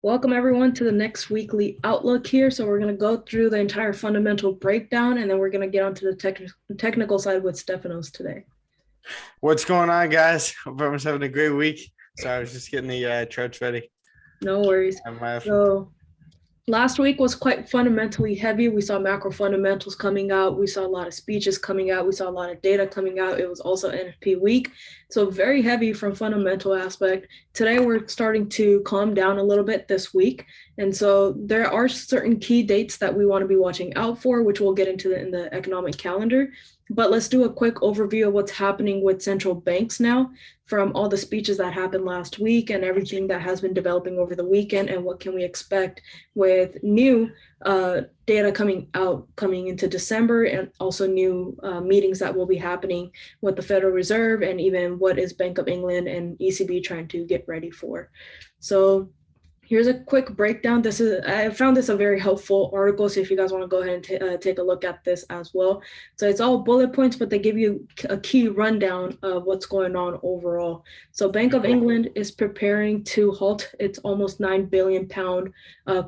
Welcome everyone to the next weekly outlook here. So we're going to go through the entire fundamental breakdown and then we're going to get onto the technical side with Stefanos today. What's going on, guys? Hope everyone's having a great week. Sorry, I was just getting the charts ready. No worries. So last week was quite fundamentally heavy. We saw macro fundamentals coming out. We saw a lot of speeches coming out. We saw a lot of data coming out. It was also NFP week. So very heavy from fundamental aspect. Today, we're starting to calm down a little bit this week. And so there are certain key dates that we want to be watching out for, which we'll get into in the economic calendar. But let's do a quick overview of what's happening with central banks now from all the speeches that happened last week and everything that has been developing over the weekend, and what can we expect with new data coming into December, and also new meetings that will be happening with the Federal Reserve, and even what is Bank of England and ECB trying to get ready for. So here's a quick breakdown. I found this a very helpful article, so if you guys want to go ahead and take a look at this as well. So it's all bullet points, but they give you a key rundown of what's going on overall. So Bank of England is preparing to halt its almost £9 billion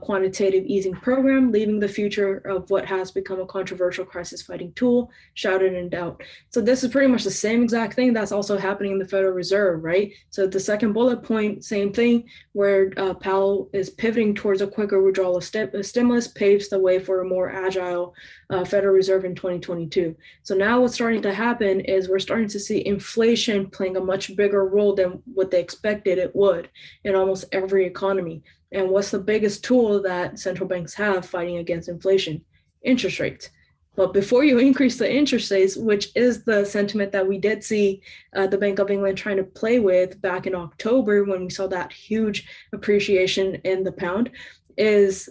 quantitative easing program, leaving the future of what has become a controversial crisis fighting tool shrouded in doubt. So this is pretty much the same exact thing that's also happening in the Federal Reserve, right? So the second bullet point, same thing, where Powell is pivoting towards a quicker withdrawal of stimulus, paves the way for a more agile Federal Reserve in 2022. So now what's starting to happen is we're starting to see inflation playing a much bigger role than what they expected it would in almost every economy. And what's the biggest tool that central banks have fighting against inflation? Interest rates. But before you increase the interest rates, which is the sentiment that we did see the Bank of England trying to play with back in October when we saw that huge appreciation in the pound, is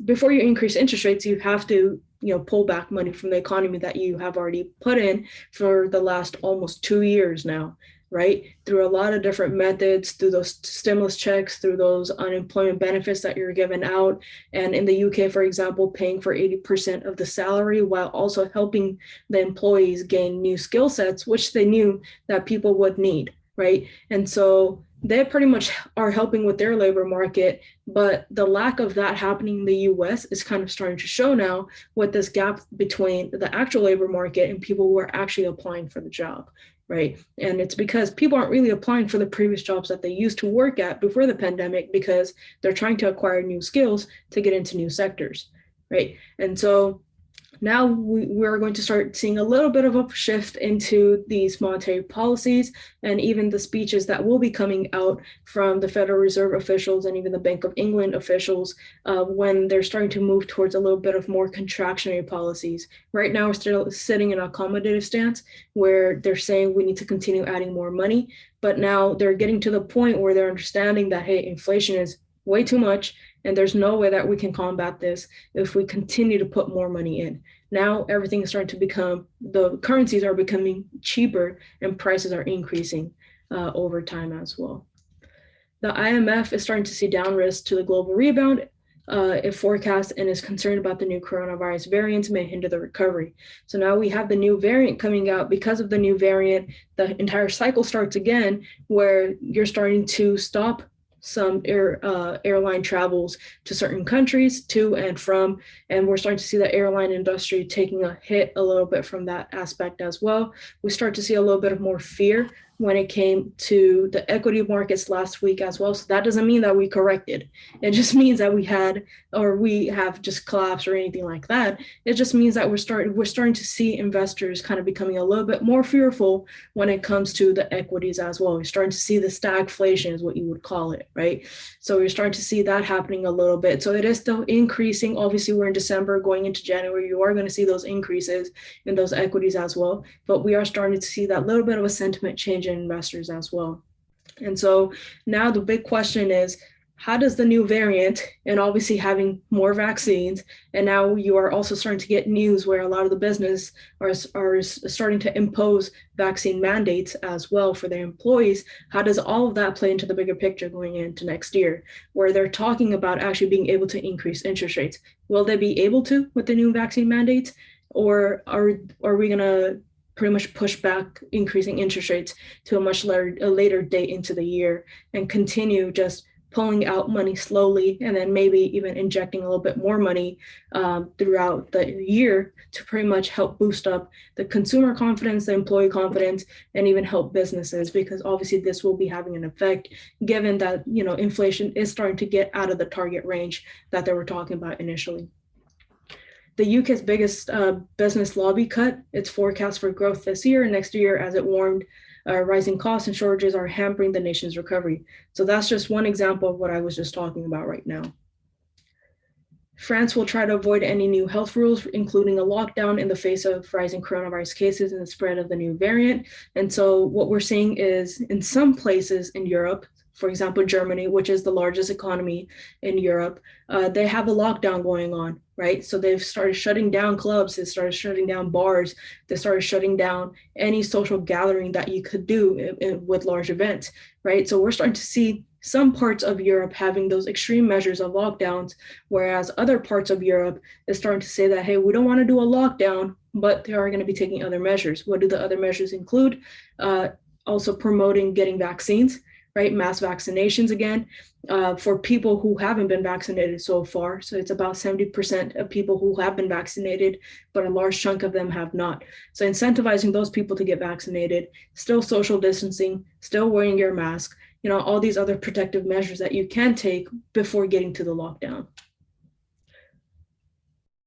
before you increase interest rates, you have to pull back money from the economy that you have already put in for the last almost 2 years now, right? Through a lot of different methods, through those stimulus checks, through those unemployment benefits that you're giving out. And in the UK, for example, paying for 80% of the salary while also helping the employees gain new skill sets, which they knew that people would need, right? And so they pretty much are helping with their labor market, but the lack of that happening in the US is kind of starting to show now with this gap between the actual labor market and people who are actually applying for the job, right? And it's because people aren't really applying for the previous jobs that they used to work at before the pandemic because they're trying to acquire new skills to get into new sectors, right? And so now we're going to start seeing a little bit of a shift into these monetary policies and even the speeches that will be coming out from the Federal Reserve officials and even the Bank of England officials when they're starting to move towards a little bit of more contractionary policies. Right now, we're still sitting in an accommodative stance where they're saying we need to continue adding more money, but now they're getting to the point where they're understanding that, hey, inflation is way too much, and there's no way that we can combat this if we continue to put more money in. Now everything is starting to become, the currencies are becoming cheaper and prices are increasing over time as well. The IMF is starting to see down risk to the global rebound if forecasts and is concerned about the new coronavirus variants may hinder the recovery. So now we have the new variant coming out. Because of the new variant, the entire cycle starts again where you're starting to stop some airline travels to certain countries to and from, and we're starting to see the airline industry taking a hit a little bit from that aspect as well. We start to see a little bit of more fear when it came to the equity markets last week as well. So that doesn't mean that we corrected. It just means that we have just collapsed or anything like that. It just means that we're starting to see investors kind of becoming a little bit more fearful when it comes to the equities as well. We're starting to see the stagflation is what you would call it, right? So we're starting to see that happening a little bit. So it is still increasing. Obviously, we're in December going into January. You are going to see those increases in those equities as well. But we are starting to see that little bit of a sentiment change in investors as well. And so now the big question is, how does the new variant, and obviously having more vaccines, and now you are also starting to get news where a lot of the business are starting to impose vaccine mandates as well for their employees. How does all of that play into the bigger picture going into next year, where they're talking about actually being able to increase interest rates? Will they be able to with the new vaccine mandates, or are we going to pretty much push back increasing interest rates to a much later date into the year and continue just pulling out money slowly and then maybe even injecting a little bit more money throughout the year to pretty much help boost up the consumer confidence, the employee confidence, and even help businesses, because obviously this will be having an effect given that, you know, inflation is starting to get out of the target range that they were talking about initially. The UK's biggest business lobby cut its forecast for growth this year and next year as it warned rising costs and shortages are hampering the nation's recovery. So that's just one example of what I was just talking about right now. France will try to avoid any new health rules, including a lockdown in the face of rising coronavirus cases and the spread of the new variant. And so what we're seeing is in some places in Europe, for example, Germany, which is the largest economy in Europe, they have a lockdown going on, right? So they've started shutting down clubs, they started shutting down bars, they started shutting down any social gathering that you could do with large events, right? So we're starting to see some parts of Europe having those extreme measures of lockdowns, whereas other parts of Europe is starting to say that, hey, we don't want to do a lockdown, but they are going to be taking other measures. What do the other measures include? Also promoting getting vaccines, right? Mass vaccinations again for people who haven't been vaccinated so far. So it's about 70% of people who have been vaccinated, but a large chunk of them have not. So incentivizing those people to get vaccinated, still social distancing, still wearing your mask, you know, all these other protective measures that you can take before getting to the lockdown.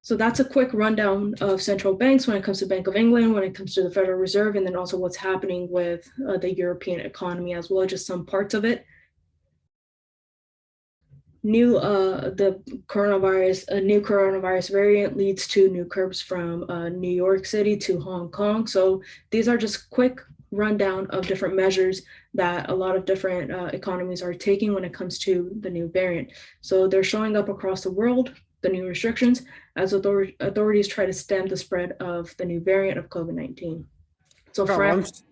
So that's a quick rundown of central banks when it comes to Bank of England, when it comes to the Federal Reserve, and then also what's happening with the European economy as well, just some parts of it. The new coronavirus variant leads to new curbs from New York City to Hong Kong. So these are just quick rundown of different measures that a lot of different economies are taking when it comes to the new variant. So they're showing up across the world, the new restrictions, as authorities try to stem the spread of the new variant of COVID-19. So France,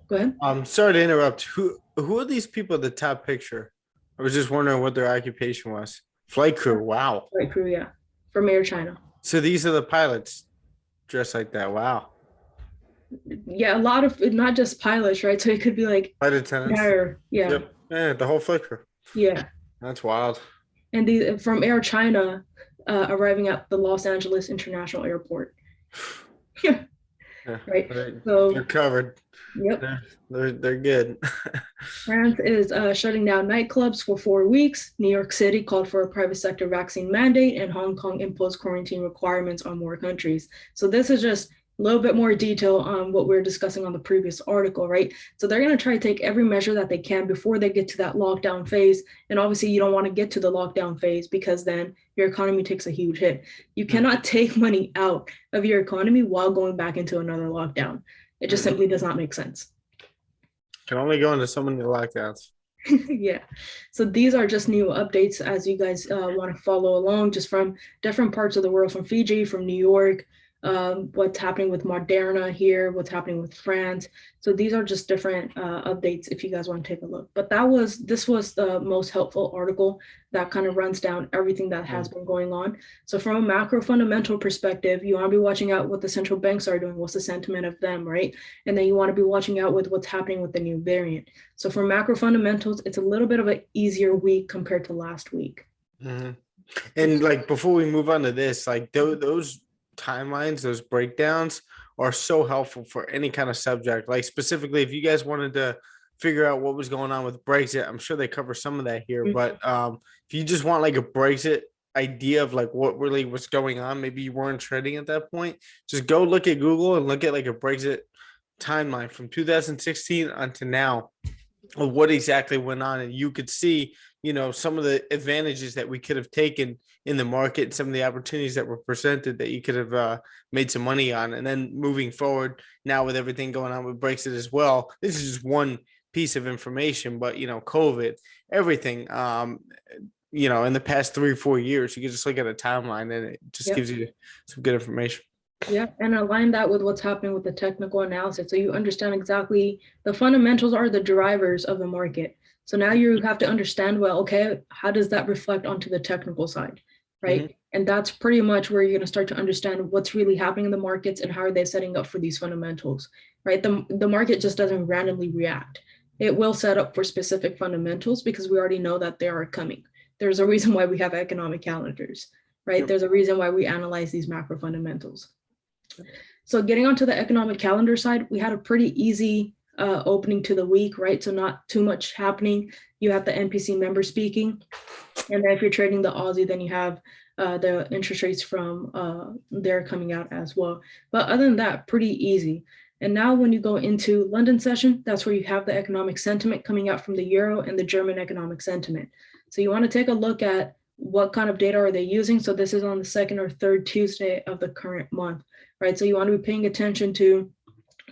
go ahead. I'm sorry to interrupt. Who are these people at the top picture? I was just wondering what their occupation was. Flight crew. Wow. Flight crew, yeah. From Air China. So these are the pilots dressed like that. Wow. Yeah, a lot of, not just pilots, right? So it could be like flight attendants. Yeah. Yep. Yeah, the whole flight crew. Yeah. That's wild. And from Air China arriving at the Los Angeles International Airport. Yeah. Right. So they're covered. Yep. They're good. France is shutting down nightclubs for 4 weeks. New York City called for a private sector vaccine mandate, and Hong Kong imposed quarantine requirements on more countries. So this is just a little bit more detail on what we were discussing on the previous article, right? So they're going to try to take every measure that they can before they get to that lockdown phase. And obviously you don't want to get to the lockdown phase because then your economy takes a huge hit. You cannot take money out of your economy while going back into another lockdown. It just simply does not make sense. Can only go into so many lockdowns. Yeah. So these are just new updates as you guys want to follow along, just from different parts of the world, from Fiji, from New York, what's happening with Moderna here, what's happening with France. So these are just different updates if you guys want to take a look. But this was the most helpful article that kind of runs down everything that has been going on. So from a macro fundamental perspective, you want to be watching out what the central banks are doing, what's the sentiment of them, right? And then you want to be watching out with what's happening with the new variant. So for macro fundamentals, it's a little bit of an easier week compared to last week. Mm-hmm. And like before we move on to this, like those timelines, those breakdowns are so helpful for any kind of subject. Like specifically, if you guys wanted to figure out what was going on with Brexit, I'm sure they cover some of that here. But if you just want like a Brexit idea of like what really was going on, maybe you weren't trading at that point, just go look at Google and look at like a Brexit timeline from 2016 until now of what exactly went on, and you could see, you know, some of the advantages that we could have taken in the market, some of the opportunities that were presented that you could have made some money on. And then moving forward now with everything going on with Brexit as well, this is just one piece of information, but, you know, COVID, everything, you know, in the past 3 or 4 years, you can just look at a timeline and it just gives you some good information. Yeah, and align that with what's happening with the technical analysis. So you understand exactly the fundamentals are the drivers of the market. So now you have to understand, well, okay, how does that reflect onto the technical side, right? Mm-hmm. And that's pretty much where you're going to start to understand what's really happening in the markets and how are they setting up for these fundamentals, right? The market just doesn't randomly react. it will set up for specific fundamentals because we already know that they are coming. There's a reason why we have economic calendars, right? Yep. There's a reason why we analyze these macro fundamentals. So getting onto the economic calendar side, we had a pretty easy opening to the week, right? So not too much happening. You have the NPC member speaking. And then if you're trading the Aussie, then you have the interest rates from there coming out as well. But other than that, pretty easy. And now when you go into London session, that's where you have the economic sentiment coming out from the Euro and the German economic sentiment. So you want to take a look at what kind of data are they using. So this is on the second or third Tuesday of the current month, right? So you want to be paying attention to,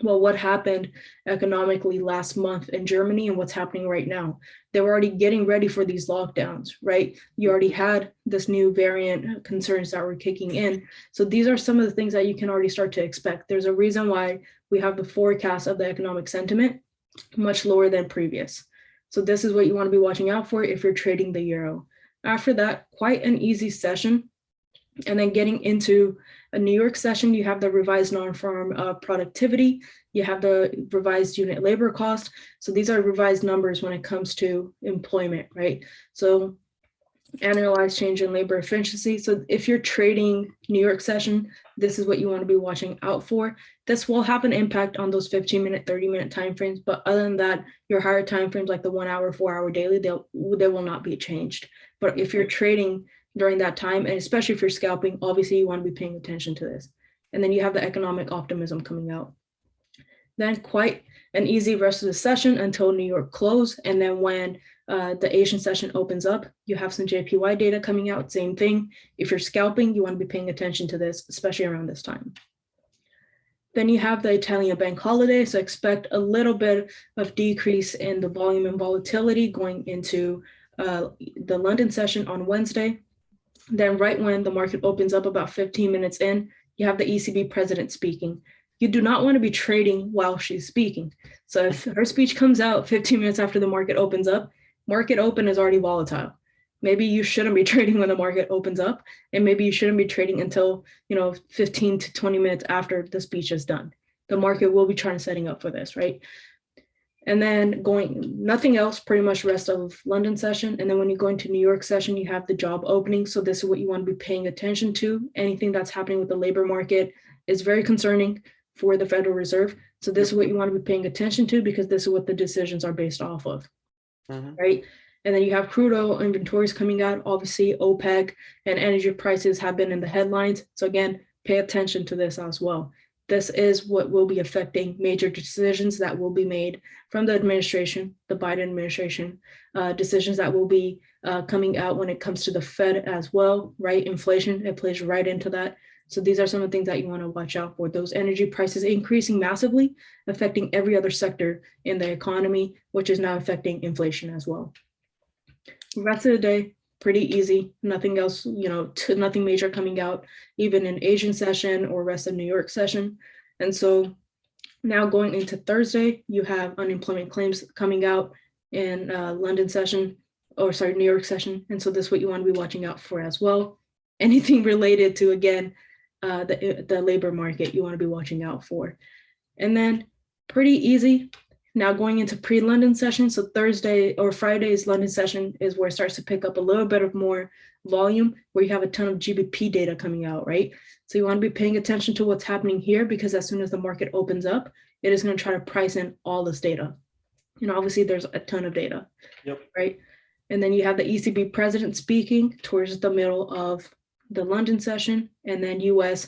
well, what happened economically last month in Germany and what's happening right now. They were already getting ready for these lockdowns, right? You already had this new variant concerns that were kicking in. So these are some of the things that you can already start to expect. There's a reason why we have the forecast of the economic sentiment much lower than previous. So this is what you want to be watching out for if you're trading the Euro. After that, quite an easy session. And then getting into a New York session, you have the revised non-farm productivity, you have the revised unit labor cost. So these are revised numbers when it comes to employment, right? So annualized change in labor efficiency. So if you're trading New York session, this is what you want to be watching out for. This will have an impact on those 15-minute, 30-minute timeframes. But other than that, your higher timeframes like the 1 hour, 4 hour daily, they will not be changed. But if you're trading during that time, and especially if you're scalping, obviously you want to be paying attention to this. And then you have the economic optimism coming out. Then quite an easy rest of the session until New York close. And then when the Asian session opens up, you have some JPY data coming out, same thing. If you're scalping, you want to be paying attention to this, especially around this time. Then you have the Italian bank holiday. So expect a little bit of decrease in the volume and volatility going into the London session on Wednesday. Then right when the market opens up about 15 minutes in, you have the ECB president speaking. You do not want to be trading while she's speaking. So if her speech comes out 15 minutes after the market opens up, market open is already volatile. Maybe you shouldn't be trading when the market opens up, and maybe you shouldn't be trading until 15 to 20 minutes after the speech is done. The market will be trying to setting up for this, right? And then nothing else, pretty much rest of London session. And then when you go into New York session, you have the job opening. So this is what you want to be paying attention to. Anything that's happening with the labor market is very concerning for the Federal Reserve. So this is what you want to be paying attention to because this is what the decisions are based off of, right? And then you have crude oil inventories coming out. Obviously, OPEC and energy prices have been in the headlines. So again, pay attention to this as well. This is what will be affecting major decisions that will be made from the administration, the Biden administration, decisions that will be coming out when it comes to the Fed as well, right? Inflation, it plays right into that. So these are some of the things that you want to watch out for. Those energy prices increasing massively, affecting every other sector in the economy, which is now affecting inflation as well. The rest of the day, pretty easy, nothing else, nothing major coming out, even in Asian session or rest of New York session. And so now going into Thursday, you have unemployment claims coming out in London session, New York session. And so this is what you want to be watching out for as well. Anything related to, again, the labor market, you want to be watching out for. And then pretty easy. Now going into pre-London session, so Thursday or Friday's London session is where it starts to pick up a little bit of more volume, where you have a ton of GBP data coming out, right? So you want to be paying attention to what's happening here because as soon as the market opens up, it is going to try to price in all this data. Obviously there's a ton of data, right? And then you have the ECB president speaking towards the middle of the London session, and then US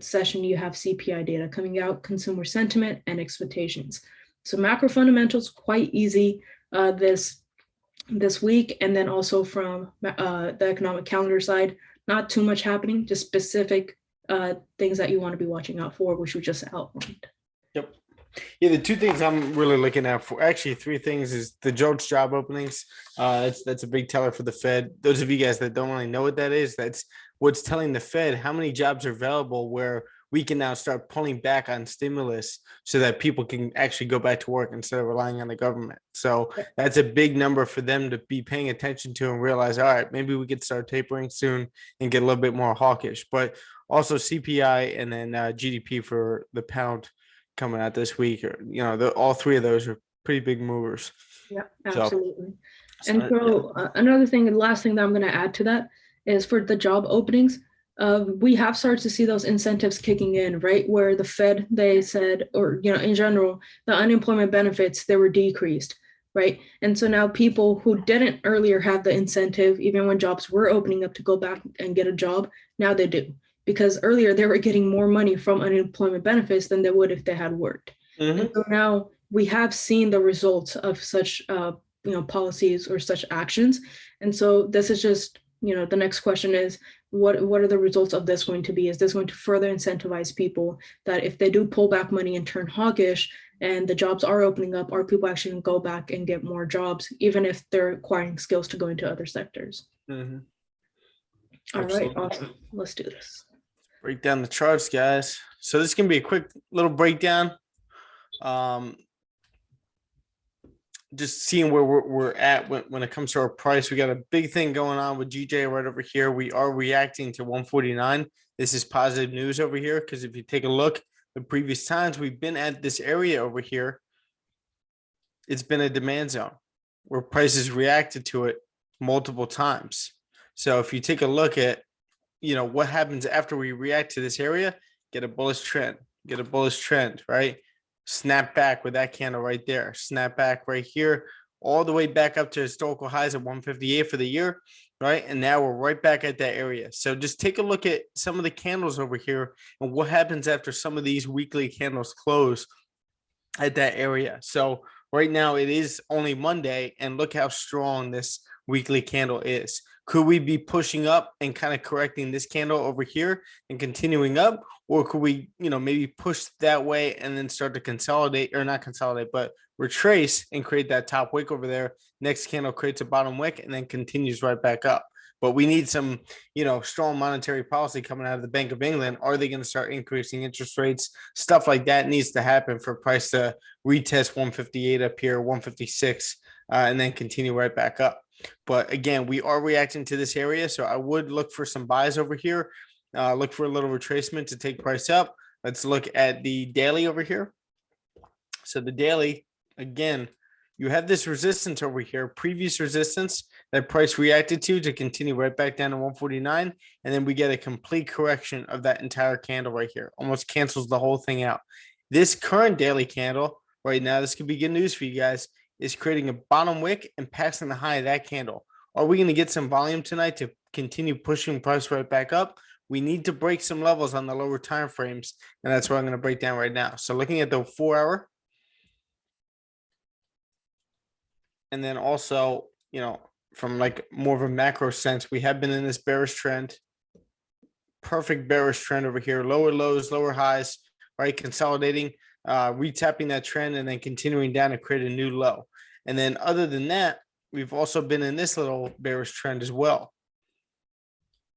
session, you have CPI data coming out, consumer sentiment and expectations. So macro fundamentals, quite easy this week. And then also from the economic calendar side, not too much happening, just specific things that you want to be watching out for, which we just outlined. Yep. Yeah, the two things I'm really looking out for, actually three things, is the JOLTS job openings. That's a big teller for the Fed. Those of you guys that don't really know what that is, that's what's telling the Fed how many jobs are available where we can now start pulling back on stimulus so that people can actually go back to work instead of relying on the government. So that's a big number for them to be paying attention to and realize, all right, maybe we could start tapering soon and get a little bit more hawkish. But also CPI and then GDP for the pound coming out this week, or all three of those are pretty big movers. Yeah, absolutely. So, And so another thing, and last thing that I'm going to add to that is for the job openings, we have started to see those incentives kicking in, right? Where the Fed, they said, or, in general, the unemployment benefits, they were decreased, right? And so now people who didn't earlier have the incentive, even when jobs were opening up to go back and get a job, now they do. Because earlier they were getting more money from unemployment benefits than they would if they had worked. And so now we have seen the results of such policies or such actions. And so this is just, the next question is, what are the results of this going to be? Is this going to further incentivize people that if they do pull back money and turn hawkish and the jobs are opening up, are people actually going to go back and get more jobs, even if they're acquiring skills to go into other sectors? All right, awesome. Let's do this. Break down the charts, guys. So this can be a quick little breakdown. Just seeing where we're at when it comes to our price. We got a big thing going on with GJ right over here. We are reacting to 149. This is positive news over here, because if you take a look at previous times, we've been at this area over here. It's been a demand zone where prices reacted to it multiple times. So if you take a look at, what happens after we react to this area, get a bullish trend, right? Snap back with that candle right there, snap back right here, all the way back up to historical highs of 158 for the year, right? And now we're right back at that area. So just take a look at some of the candles over here and what happens after some of these weekly candles close at that area. So right now it is only Monday, and look how strong this weekly candle is. Could we be pushing up and kind of correcting this candle over here and continuing up? Or could we, maybe push that way and then start to consolidate, or not consolidate, but retrace and create that top wick over there? Next candle creates a bottom wick and then continues right back up. But we need some, strong monetary policy coming out of the Bank of England. Are they going to start increasing interest rates? Stuff like that needs to happen for price to retest 158 up here, 156, and then continue right back up. But again, we are reacting to this area, so I would look for some buys over here. Look for a little retracement to take price up. Let's look at the daily over here. So the daily, again, you have this resistance over here, previous resistance that price reacted to continue right back down to 149. And then we get a complete correction of that entire candle right here. Almost cancels the whole thing out. This current daily candle right now, this could be good news for you guys, is creating a bottom wick and passing the high of that candle. Are we going to get some volume tonight to continue pushing price right back up? We need to break some levels on the lower time frames, and that's what I'm going to break down right now. So looking at the 4 hour, and then also, from like more of a macro sense, we have been in this bearish trend, perfect bearish trend over here, lower lows, lower highs, right? Consolidating, retapping that trend, and then continuing down to create a new low. And then other than that, we've also been in this little bearish trend as well.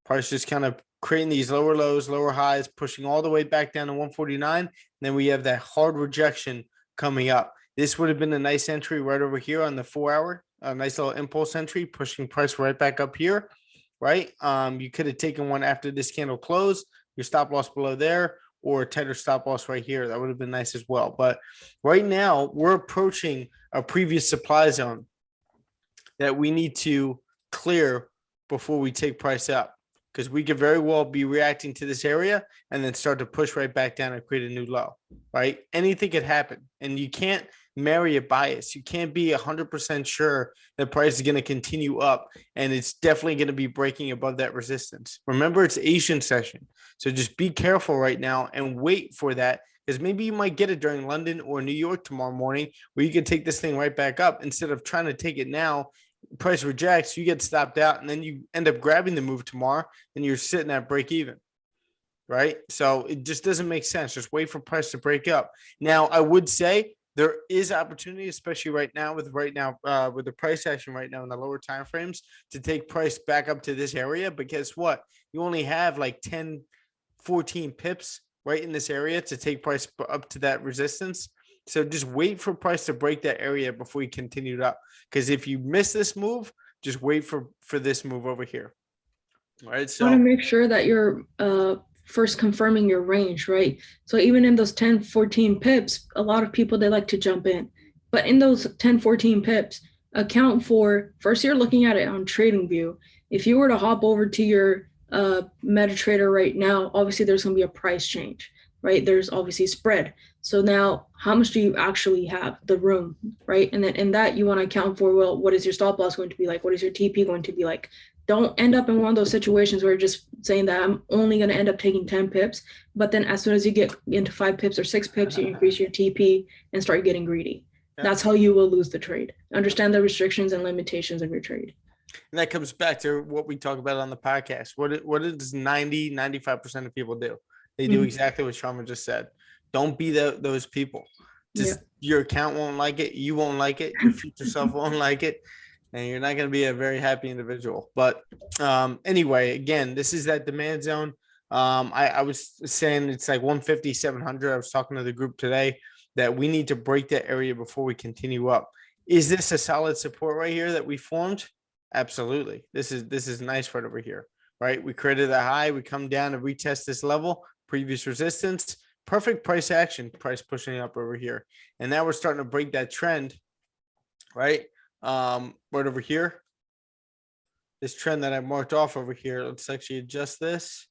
Price just kind of creating these lower lows, lower highs, pushing all the way back down to 149. And then we have that hard rejection coming up. This would have been a nice entry right over here on the 4 hour, a nice little impulse entry, pushing price right back up here, right? You could have taken one after this candle closed, your stop loss below there, or a tighter stop loss right here. That would have been nice as well. But right now we're approaching a previous supply zone that we need to clear before we take price up, because we could very well be reacting to this area and then start to push right back down and create a new low, right? Anything could happen, and you can't marry a bias. You can't be 100% sure that price is going to continue up, and it's definitely going to be breaking above that resistance. Remember, it's Asian session, so just be careful right now and wait for that, because maybe you might get it during London or New York tomorrow morning, where you can take this thing right back up instead of trying to take it now. Price rejects, you get stopped out, and then you end up grabbing the move tomorrow, and you're sitting at break even, right? So it just doesn't make sense. Just wait for price to break up. Now, I would say there is opportunity, especially right now with the price action right now in the lower time frames, to take price back up to this area. But guess what? You only have like 10, 14 pips right in this area to take price up to that resistance. So just wait for price to break that area before you continue it up. Because if you miss this move, just wait for this move over here. All right. So I want to make sure that you're first confirming your range, right? So even in those 10, 14 pips, a lot of people, they like to jump in. But in those 10, 14 pips, account for, first you're looking at it on TradingView. If you were to hop over to your MetaTrader right now, obviously there's going to be a price change, right? There's obviously spread. So now how much do you actually have the room, right? And then in that you want to account for, well, what is your stop loss going to be like? What is your TP going to be like? Don't end up in one of those situations where you're just saying that I'm only going to end up taking 10 pips. But then as soon as you get into 5 pips or 6 pips, you increase your TP and start getting greedy. Yeah. That's how you will lose the trade. Understand the restrictions and limitations of your trade. And that comes back to what we talk about on the podcast. What does 95% of people do? They do exactly what Sharma just said. Don't be those people. Just your account won't like it. You won't like it. Your future self won't like it. And you're not going to be a very happy individual. But anyway, again, this is that demand zone. I was saying it's like 150, 700. I was talking to the group today that we need to break that area before we continue up. Is this a solid support right here that we formed? Absolutely. This is nice right over here, right? We created a high. We come down and retest this level, previous resistance, perfect price action, price pushing up over here. And now we're starting to break that trend, right? Right over here. This trend that I marked off over here. Let's actually adjust this.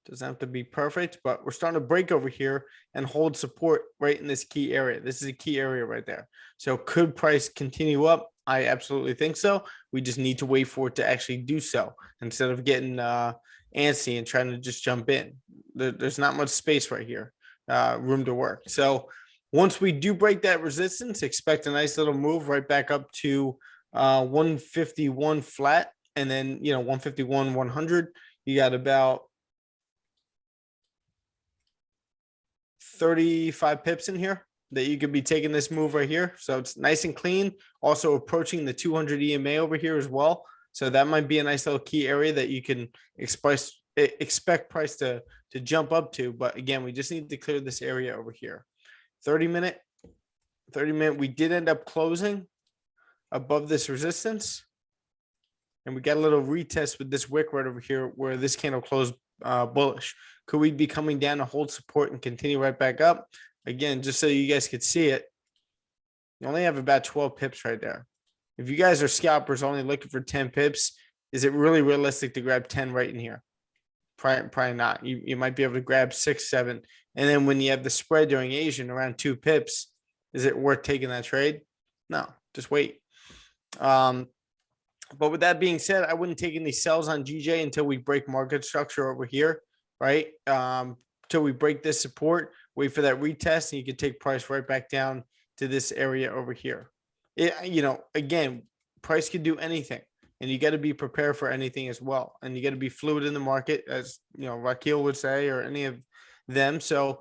Doesn't have to be perfect, but we're starting to break over here and hold support right in this key area. This is a key area right there. So could price continue up? I absolutely think so. We just need to wait for it to actually do so instead of getting antsy and trying to just jump in. There's not much space right here, room to work. So once we do break that resistance, expect a nice little move right back up to 151 flat. And then, 151, 100, you got about 35 pips in here that you could be taking this move right here. So it's nice and clean. Also approaching the 200 EMA over here as well. So that might be a nice little key area that you can expect price to jump up to. But again, we just need to clear this area over here. 30 minute, we did end up closing above this resistance. And we got a little retest with this wick right over here where this candle closed bullish. Could we be coming down to hold support and continue right back up? Again, just so you guys could see it, you only have about 12 pips right there. If you guys are scalpers only looking for 10 pips, is it really realistic to grab 10 right in here? Probably not. You might be able to grab 6, 7. And then when you have the spread during Asian around 2 pips, is it worth taking that trade? No, just wait. But with that being said, I wouldn't take any sells on GJ until we break market structure over here, right? Till we break this support, wait for that retest, and you can take price right back down to this area over here. Again, price could do anything, and you got to be prepared for anything as well. And you got to be fluid in the market, as Raquel would say, or any of them. So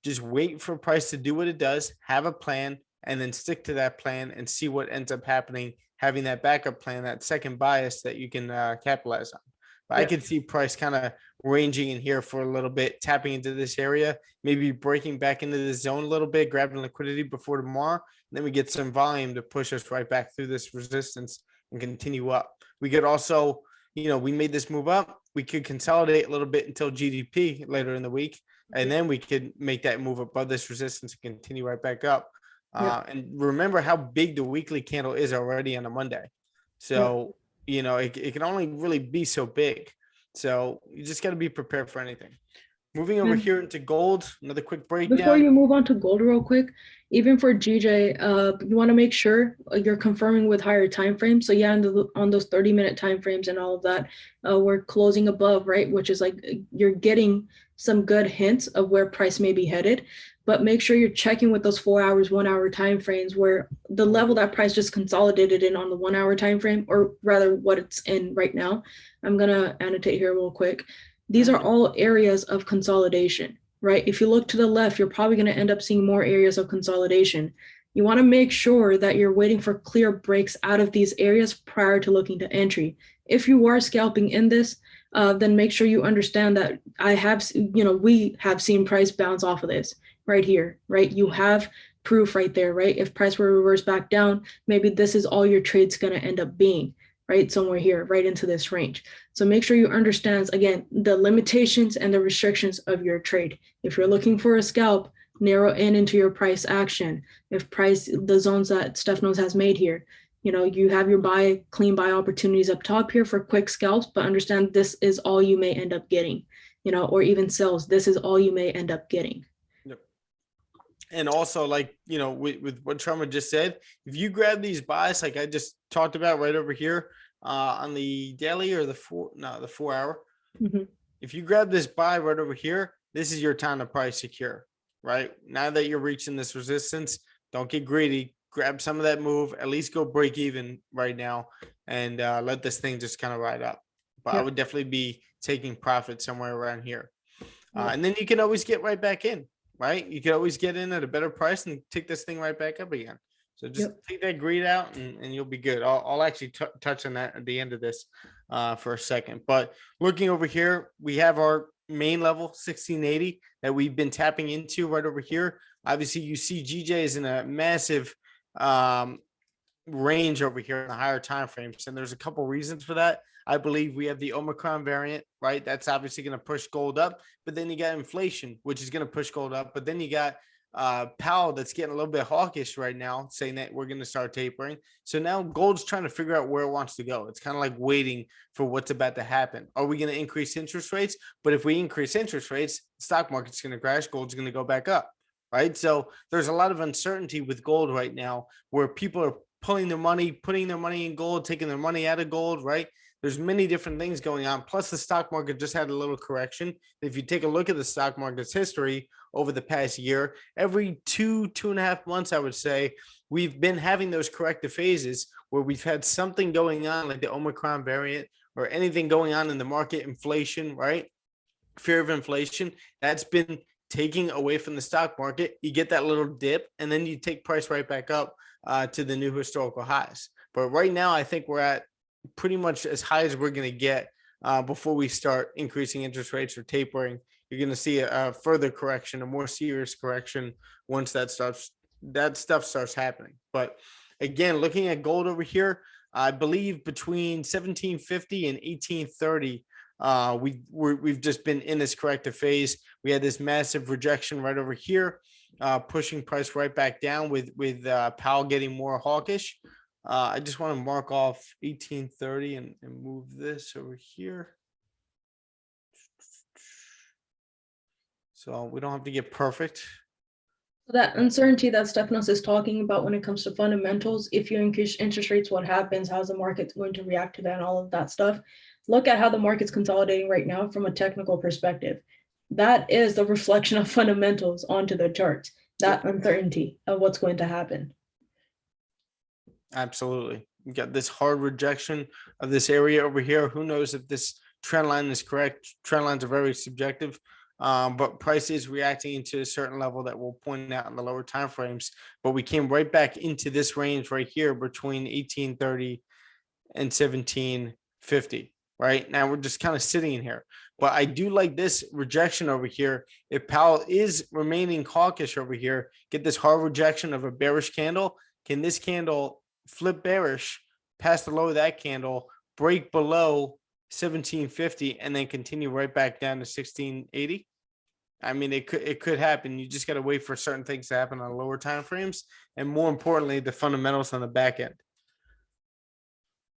just wait for price to do what it does, have a plan, and then stick to that plan and see what ends up happening. Having that backup plan, that second bias that you can capitalize on. But I could see price kind of ranging in here for a little bit, tapping into this area, maybe breaking back into the zone a little bit, grabbing liquidity before tomorrow. And then we get some volume to push us right back through this resistance and continue up. We could also, we made this move up. We could consolidate a little bit until GDP later in the week. And then we could make that move above this resistance and continue right back up. And remember how big the weekly candle is already on a Monday. So, it can only really be so big. So you just got to be prepared for anything. Moving over here into gold, another quick breakdown. Before you move on to gold real quick, even for GJ, you want to make sure you're confirming with higher time frames. So on those 30-minute time frames and all of that, we're closing above, right? Which is like you're getting some good hints of where price may be headed. But make sure you're checking with those 4 hours, 1 hour time frames where the level that price just consolidated in on the 1 hour time frame, or rather what it's in right now. I'm gonna annotate here real quick. These are all areas of consolidation, right? If you look to the left, you're probably going to end up seeing more areas of consolidation. You want to make sure that you're waiting for clear breaks out of these areas prior to looking to entry. If you are scalping in this, then make sure you understand that we have seen price bounce off of this right here, right? You have proof right there, right? If price were reversed back down, maybe this is all your trade's going to end up being. Right, somewhere here, right into this range. So make sure you understand, again, the limitations and the restrictions of your trade. If you're looking for a scalp, narrow in into your price action. If price, the zones that Stefnos has made here, you have your clean buy opportunities up top here for quick scalps, but understand this is all you may end up getting, or even sells. This is all you may end up getting. Yep. And also, like, with what Sharma just said, if you grab these buys, like I just talked about right over here on the daily or the 4 hour, if you grab this buy right over here, this is your time to price secure, right? Now that you're reaching this resistance, don't get greedy. Grab some of that move, at least go break even right now and let this thing just kind of ride up. But I would definitely be taking profit somewhere around here. And then you can always get right back in, right? You can always get in at a better price and take this thing right back up again. So just take that greed out and you'll be good. I'll actually touch on that at the end of this for a second. But looking over here, we have our main level 1680 that we've been tapping into right over here. Obviously, you see GJ is in a massive range over here in the higher time frames, and there's a couple reasons for that. I believe we have the Omicron variant, right? That's obviously going to push gold up, but then you got inflation, which is going to push gold up. But then you got Powell that's getting a little bit hawkish right now, saying that we're going to start tapering. So now gold's trying to figure out where it wants to go. It's kind of like waiting for what's about to happen. Are we going to increase interest rates? But if we increase interest rates, the stock market's going to crash, gold's going to go back up, right? So there's a lot of uncertainty with gold right now where people are pulling their money, putting their money in gold, taking their money out of gold, right? There's many different things going on. Plus, the stock market just had a little correction. If you take a look at the stock market's history over the past year, every 2.5 months, I would say, we've been having those corrective phases where we've had something going on, like the Omicron variant or anything going on in the market, inflation, right? Fear of inflation. That's been taking away from the stock market. You get that little dip, and then you take price right back up to the new historical highs. But right now, I think we're at pretty much as high as we're going to get before we start increasing interest rates or tapering. You're going to see a further correction, a more serious correction once that stuff starts happening. But again, looking at gold over here, I believe between 1750 and 1830, we've just been in this corrective phase. We had this massive rejection right over here, pushing price right back down with Powell getting more hawkish. I just want to mark off 1830 and move this over here. So we don't have to get perfect. That uncertainty that Stephanos is talking about when it comes to fundamentals, if you increase interest rates, what happens? How's the market going to react to that and all of that stuff? Look at how the market's consolidating right now from a technical perspective. That is the reflection of fundamentals onto the charts, that uncertainty of what's going to happen. Absolutely. You got this hard rejection of this area over here. Who knows if this trend line is correct? Trend lines are very subjective, but price is reacting to a certain level that we'll point out in the lower time frames. But we came right back into this range right here between 1830 and 1750. Right now, we're just kind of sitting in here. But I do like this rejection over here. If Powell is remaining hawkish over here, get this hard rejection of a bearish candle. Can this candle flip bearish past the low of that candle, break below 1750, and then continue right back down to 1680? I mean, it could happen. You just got to wait for certain things to happen on lower time frames, and more importantly, the fundamentals on the back end.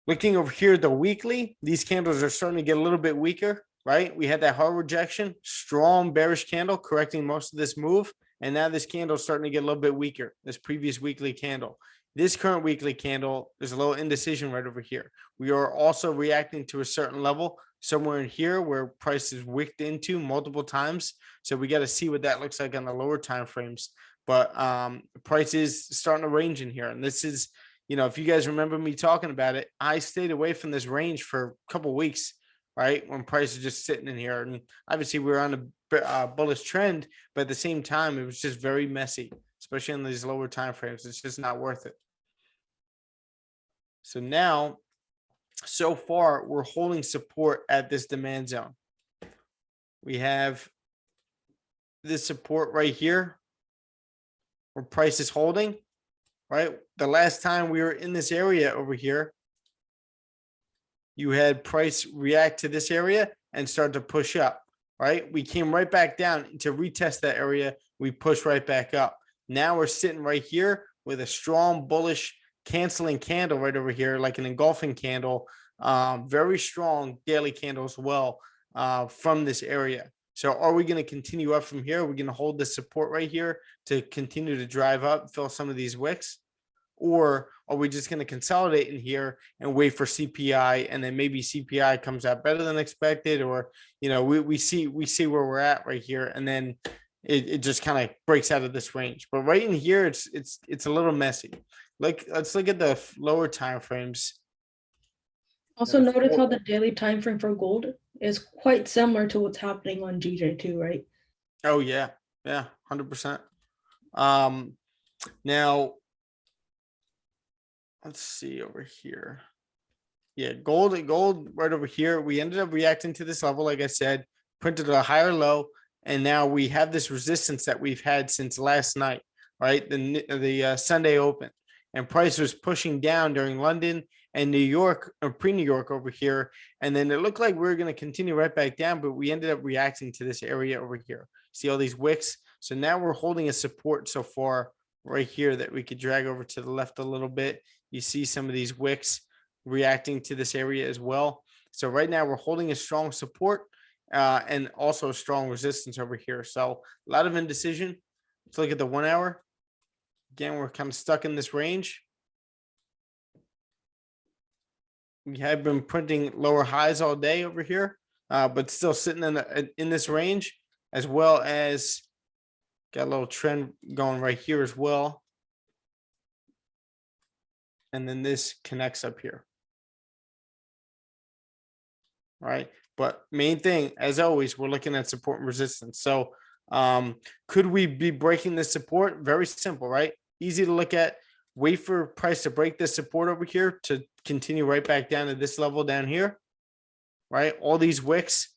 Looking over here at the weekly, these candles are starting to get a little bit weaker, right? We had that hard rejection, strong bearish candle correcting most of this move, and now this candle is starting to get a little bit weaker, this previous weekly candle. This current weekly candle, there's a little indecision right over here. We are also reacting to a certain level somewhere in here where price is wicked into multiple times. So we got to see what that looks like on the lower time frames. But price is starting to range in here. And this is, if you guys remember me talking about it, I stayed away from this range for a couple of weeks, right? When price is just sitting in here. And obviously we're on a bullish trend, but at the same time, it was just very messy, especially in these lower time frames. It's just not worth it. So now, so far, we're holding support at this demand zone. We have this support right here where price is holding, right? The last time we were in this area over here, you had price react to this area and start to push up. right? We came right back down to retest that area. We pushed right back up. Now we're sitting right here with a strong bullish canceling candle right over here, like an engulfing candle, very strong daily candle as well from this area. So are we going to continue up from here? Are we going to hold the support right here to continue to drive up, fill some of these wicks? Or are we just going to consolidate in here and wait for CPI, and then maybe CPI comes out better than expected, or we see where we're at right here, and then it just kind of breaks out of this range. But right in here, it's a little messy. Like, let's look at the lower time frames. Also notice how the daily time frame for gold is quite similar to what's happening on GJ2, right? Oh yeah, 100%. Now let's see over here. Yeah, gold right over here. We ended up reacting to this level, like I said, printed a higher low, and now we have this resistance that we've had since last night, right? The Sunday open, and price was pushing down during London and New York, or pre-New York over here, and then it looked like we were going to continue right back down, but we ended up reacting to this area over here. See all these wicks? So now we're holding a support so far right here that we could drag over to the left a little bit. You see some of these wicks reacting to this area as well. So right now we're holding a strong support and also a strong resistance over here. So a lot of indecision. Let's look at the 1 hour. Again, we're kind of stuck in this range. We have been printing lower highs all day over here, but still sitting in this range, as well as got a little trend going right here as well. And then this connects up here. All right. But main thing, as always, we're looking at support and resistance. So could we be breaking this support? Very simple, right? Easy to look at. Wait for price to break this support over here to continue right back down to this level down here, right? All these wicks.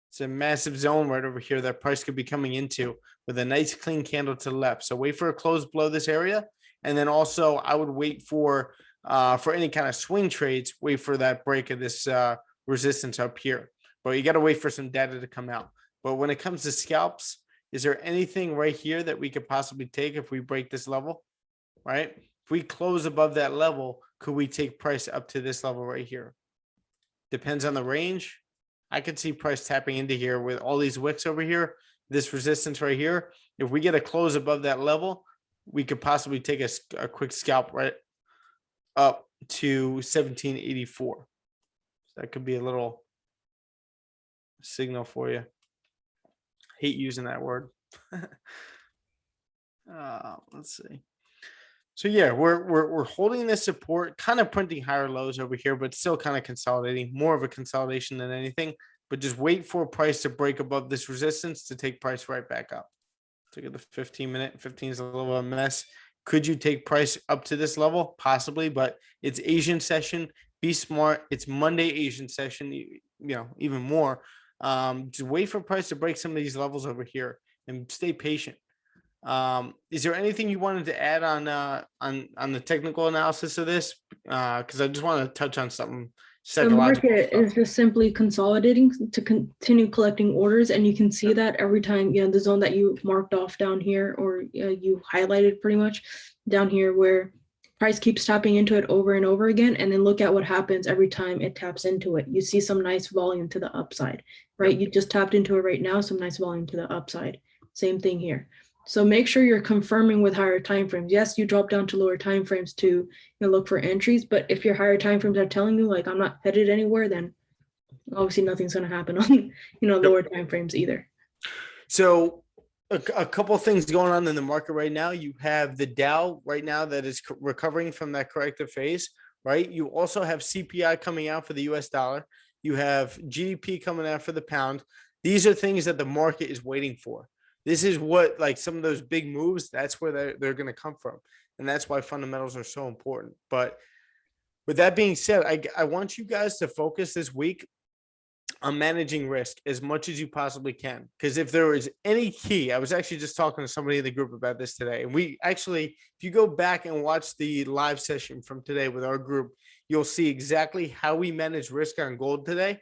It's a massive zone right over here that price could be coming into with a nice clean candle to the left. So wait for a close below this area. And then also I would wait for any kind of swing trades, wait for that break of this resistance up here. But you got to wait for some data to come out. But when it comes to scalps, is there anything right here that we could possibly take if we break this level, right? If we close above that level, could we take price up to this level right here? Depends on the range. I could see price tapping into here with all these wicks over here, this resistance right here. If we get a close above that level, we could possibly take a quick scalp right up to 1784. So that could be a little signal for you. Hate using that word. Let's see. So yeah, we're holding this support, kind of printing higher lows over here, but still kind of consolidating, more of a consolidation than anything. But just wait for price to break above this resistance to take price right back up. Look at the 15-minute. 15 is a little bit of a mess. Could you take price up to this level? Possibly, but it's Asian session. Be smart. It's Monday Asian session. Even more. Just wait for price to break some of these levels over here and stay patient. Is there anything you wanted to add on the technical analysis of this? Because I just want to touch on something. The market is just simply consolidating to continue collecting orders, and you can see that every time, the zone that you marked off down here, or you highlighted pretty much down here, where price keeps tapping into it over and over again, and then look at what happens every time it taps into it. You see some nice volume to the upside, right? Yep. You just tapped into it right now, some nice volume to the upside. Same thing here. So make sure you're confirming with higher timeframes. Yes, you drop down to lower timeframes to look for entries, but if your higher timeframes are telling you like I'm not headed anywhere, then obviously nothing's going to happen on lower timeframes either. So a couple of things going on in the market right now. You have the Dow right now that is recovering from that corrective phase, right? You also have CPI coming out for the US dollar. You have GDP coming out for the pound. These are things that the market is waiting for. This is what, like, some of those big moves, that's where they're going to come from. And that's why fundamentals are so important. But with that being said, I want you guys to focus this week on managing risk as much as you possibly can. Because if there is any key, I was actually just talking to somebody in the group about this today. And we actually, if you go back and watch the live session from today with our group, you'll see exactly how we manage risk on gold today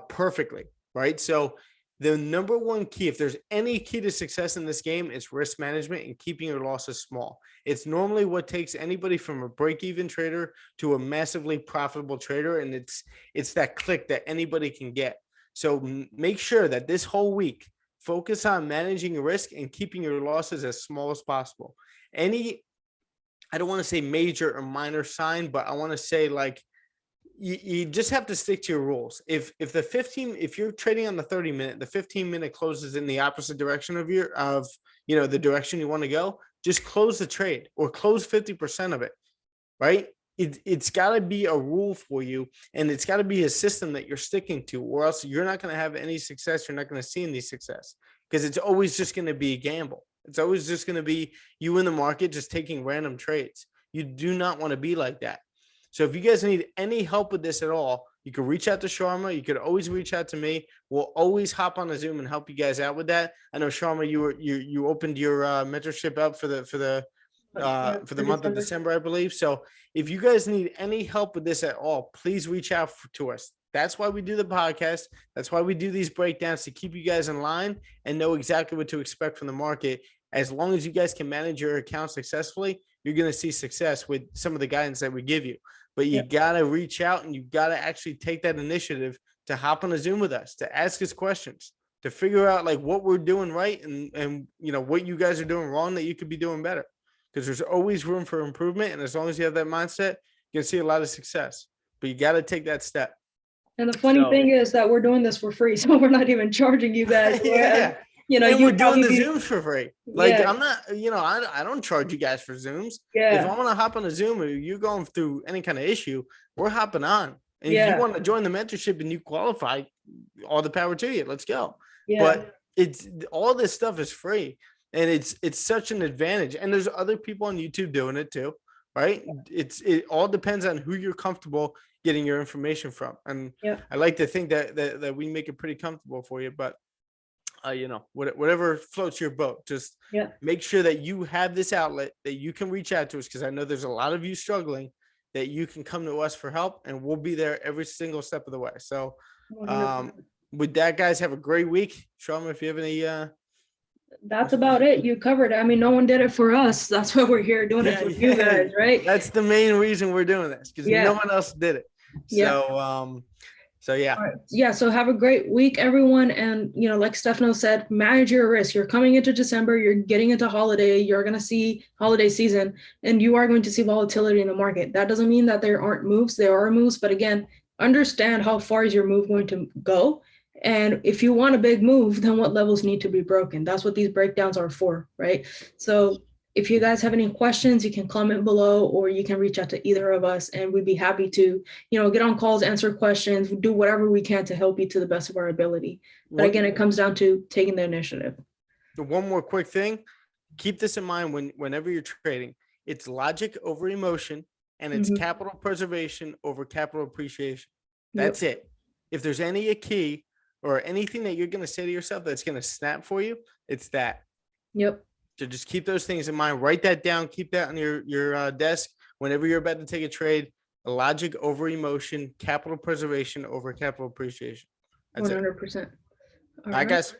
perfectly, right? So the number one key, if there's any key to success in this game, it's risk management and keeping your losses small. It's normally what takes anybody from a break-even trader to a massively profitable trader, and it's that click that anybody can get. So make sure that this whole week, focus on managing your risk and keeping your losses as small as possible. I don't want to say major or minor sign, but I want to say like you just have to stick to your rules. If you're trading on the 30-minute, the 15-minute closes in the opposite direction of the direction you want to go, just close the trade or close 50% of it, right? It's got to be a rule for you, and it's got to be a system that you're sticking to, or else you're not going to have any success. You're not going to see any success, because it's always just going to be a gamble. It's always just going to be you in the market just taking random trades. You do not want to be like that. So if you guys need any help with this at all, you can reach out to Sharma. You could always reach out to me. We'll always hop on a Zoom and help you guys out with that. I know Sharma, you opened your mentorship up for the month of December, I believe. So if you guys need any help with this at all, please reach out to us. That's why we do the podcast. That's why we do these breakdowns, to keep you guys in line and know exactly what to expect from the market. As long as you guys can manage your account successfully, you're going to see success with some of the guidance that we give you. But you got to reach out, and you got to actually take that initiative to hop on a Zoom with us, to ask us questions, to figure out like what we're doing right and what you guys are doing wrong that you could be doing better. Because there's always room for improvement. And as long as you have that mindset, you can see a lot of success. But you got to take that step. And the funny thing is that we're doing this for free. So we're not even charging you guys. Yeah. And we're doing the Zooms for free. Like I'm not, I don't charge you guys for Zooms. If I want to hop on a Zoom or you're going through any kind of issue, we're hopping on. And if you want to join the mentorship and you qualify, all the power to you. Let's go. But it's all this stuff is free. And it's such an advantage. And there's other people on YouTube doing it too, right? It all depends on who you're comfortable getting your information from. And I like to think that we make it pretty comfortable for you. But whatever floats your boat, just make sure that you have this outlet that you can reach out to us, because I know there's a lot of you struggling, that you can come to us for help, and we'll be there every single step of the way. So with that, guys, have a great week. Sharma, if you have any that's about it. You covered it. I mean, no one did it for us. That's why we're here doing it for you guys, right? That's the main reason we're doing this, because no one else did it. So So have a great week, everyone. And like Stefano said, manage your risk. You're coming into December, you're getting into holiday, you're going to see holiday season, and you are going to see volatility in the market. That doesn't mean that there aren't moves. There are moves, but again, understand how far is your move going to go. And if you want a big move, then what levels need to be broken? That's what these breakdowns are for, right? So if you guys have any questions, you can comment below, or you can reach out to either of us, and we'd be happy to, get on calls, answer questions, do whatever we can to help you to the best of our ability. But again, it comes down to taking the initiative. One more quick thing. Keep this in mind whenever you're trading. It's logic over emotion, and it's capital preservation over capital appreciation. That's it. If there's any key or anything that you're going to say to yourself that's going to snap for you, it's that. So just keep those things in mind. Write that down. Keep that on your desk whenever you're about to take a trade. Logic over emotion, capital preservation over capital appreciation. That's 100%. All right, guys.